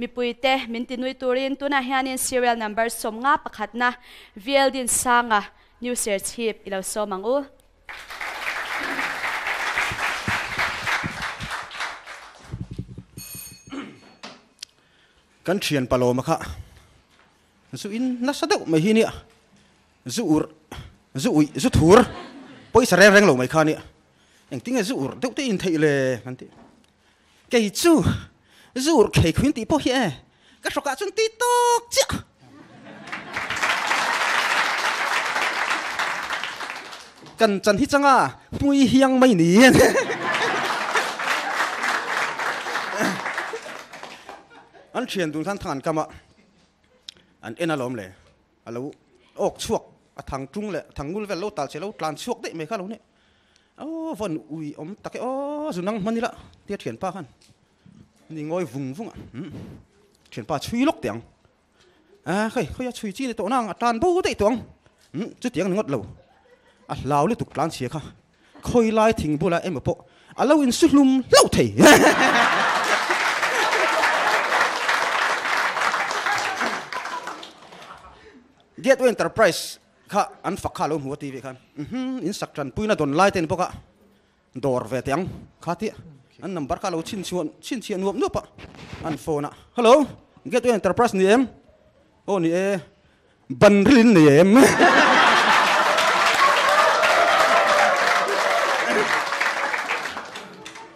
mi puite min tinui turin tuna hianin serial number somnga pakhatna Vieldin Sanga New Search Hip ilo somangu kan thian palo ma kha zu in na sadau mai hi ni zu ur zu ui zu thur poi sa reng lo mai kha ni eng ting zu ur deuh te in thei le kan ti kei chu zu ur khei khwin ti po hi e ka soka chun ti tok cha kan chan hi changa pui hiang mai ni an thian dun khan than kama an ena lom le alo ok chuak a thang tung le thangul vel lo tal che lo tlan chuak de me kha lo ne o von ui om take o zunang manila tia thian pa khan ni ngoi vung vung thian pa chui lok tiang a khai khoya chui chi le to nang tan bo de tong chu tiang ngot lo a lau le tuk tlan che kha khoi lai thing bula em po alo in sulum lo thei Gateway Enterprise kha an fakha lo huwa TV khan instruction puina don lai ten poka dor ve tiang khati an number kha lo chin chian nuam nu pa an phone hello Gateway Enterprise ni em o ni e banrin ni em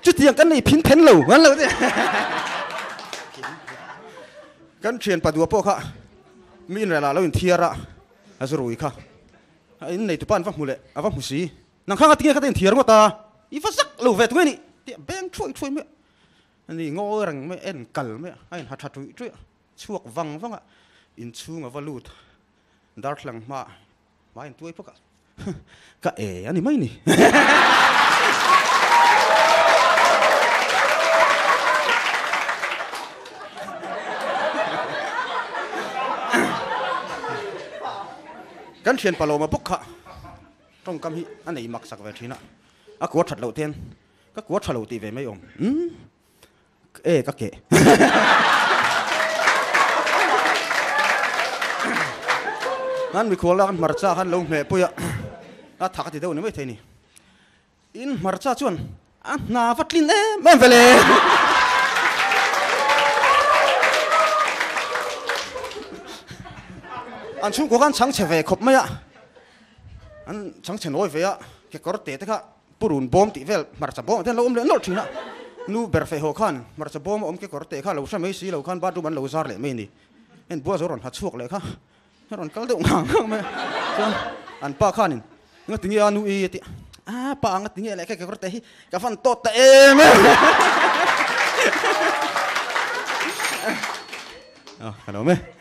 chu tiang kan nei phin then lo gan lo te kan thian pa du po kha min ra la lo in thiara azrui kha in nei tu pan va mule ava musi nang khanga tinge khaten thiar ngota I fa sak lo vet ngani ti beng thui me ani ngo rang me en kal me ai ha tha thui thui chuak wanga in chunga valut dar thlang ma in tuai poka ka e ani mai ni kan thian paloma bukha trong kam hi anei mak sak ve thina a ko that lo ten ka ko thalo ti ve mai om e ka ke nan mi khola kan marcha han lo me puya a thak ti do ni mai theini in marcha chuan a na vatlin e mem vele an chung ko kan chang che ve khop maya an chang che noi ve ya ke kor te te kha purun bom ti vel mar cha bom ten lo le nor thina nu ber fe ho khan mar cha bom ke kor te kha lo sa mai si lo khan ba du man lo zar le mai ni en bua zoron ha chuak le kha ron kal de ngang me an pa khanin ngat tingi anu e ti a pa ngat tingi le ke kor te hi ka fan tot ta em hello me